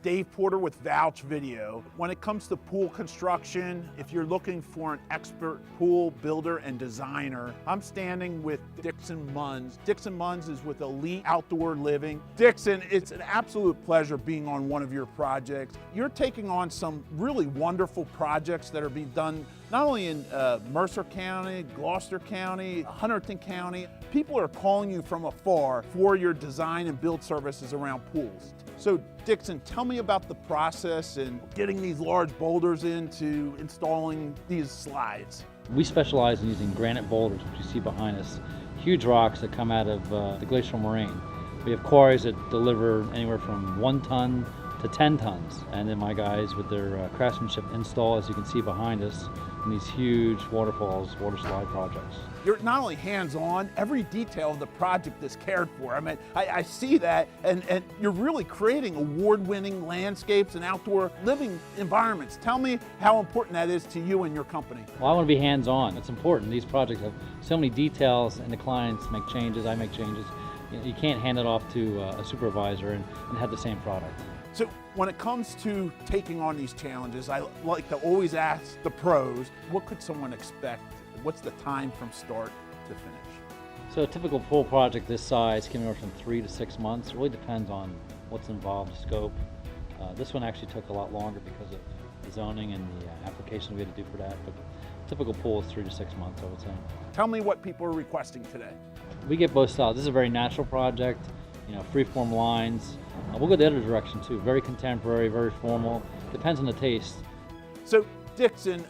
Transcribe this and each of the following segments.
Dave Porter with Vouch Video. When it comes to pool construction, if you're looking for an expert pool builder and designer, I'm standing with Dixon Munns. Dixon Munns is with Elite Outdoor Living. Dixon, it's an absolute pleasure being on one of your projects. You're taking on some really wonderful projects that are being done not only in Mercer County, Gloucester County, Hunterdon County. People are calling you from afar for your design and build services around pools. So Dixon, tell me about the process and getting these large boulders into installing these slides. We specialize in using granite boulders, which you see behind us, huge rocks that come out of the glacial moraine. We have quarries that deliver anywhere from 1 ton to 10 tons. And then my guys with their craftsmanship install, as you can see behind us, in these huge waterfalls, water slide projects. You're not only hands-on, every detail of the project is cared for. I mean, I see that, and you're really creating award-winning landscapes and outdoor living environments. Tell me how important that is to you and your company. Well, I want to be hands-on. It's important. These projects have so many details, and the clients make changes, I make changes. You can't hand it off to a supervisor and have the same product. So when it comes to taking on these challenges, I like to always ask the pros, what could someone expect? What's the time from start to finish? So a typical pool project this size can be from 3 to 6 months. It really depends on what's involved, scope. This one actually took a lot longer because of the zoning and the application we had to do for that, but typical pool is 3 to 6 months, I would say. Tell me what people are requesting today. We get both styles. This is a very natural project, freeform lines. We'll go the other direction too, very contemporary, very formal. Depends on the taste. So Dixon,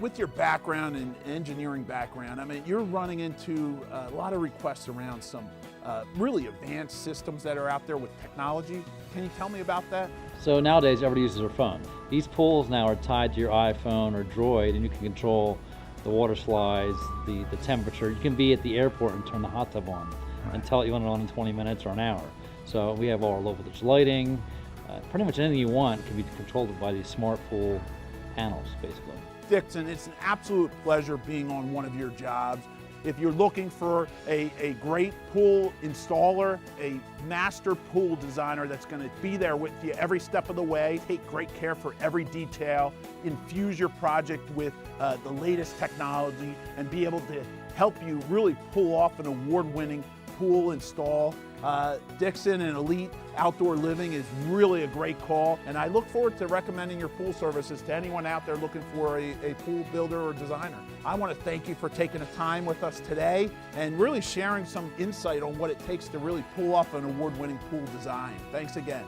with your background and engineering background, I mean, you're running into a lot of requests around some really advanced systems that are out there with technology. Can you tell me about that? So nowadays, everybody uses their phone. These pools now are tied to your iPhone or Droid, and you can control the water slides, the temperature. You can be at the airport and turn the hot tub on and tell it you want it on in 20 minutes or an hour. So we have all our low voltage lighting. Pretty much anything you want can be controlled by these smart pool panels, basically. Dixon, it's an absolute pleasure being on one of your jobs. If you're looking for a great pool installer, a master pool designer that's going to be there with you every step of the way, take great care for every detail, infuse your project with the latest technology, and be able to help you really pull off an award-winning pool install, Dixon and Elite Outdoor Living is really a great call, and I look forward to recommending your pool services to anyone out there looking for a pool builder or designer. I want to thank you for taking the time with us today and really sharing some insight on what it takes to really pull off an award-winning pool design. Thanks again.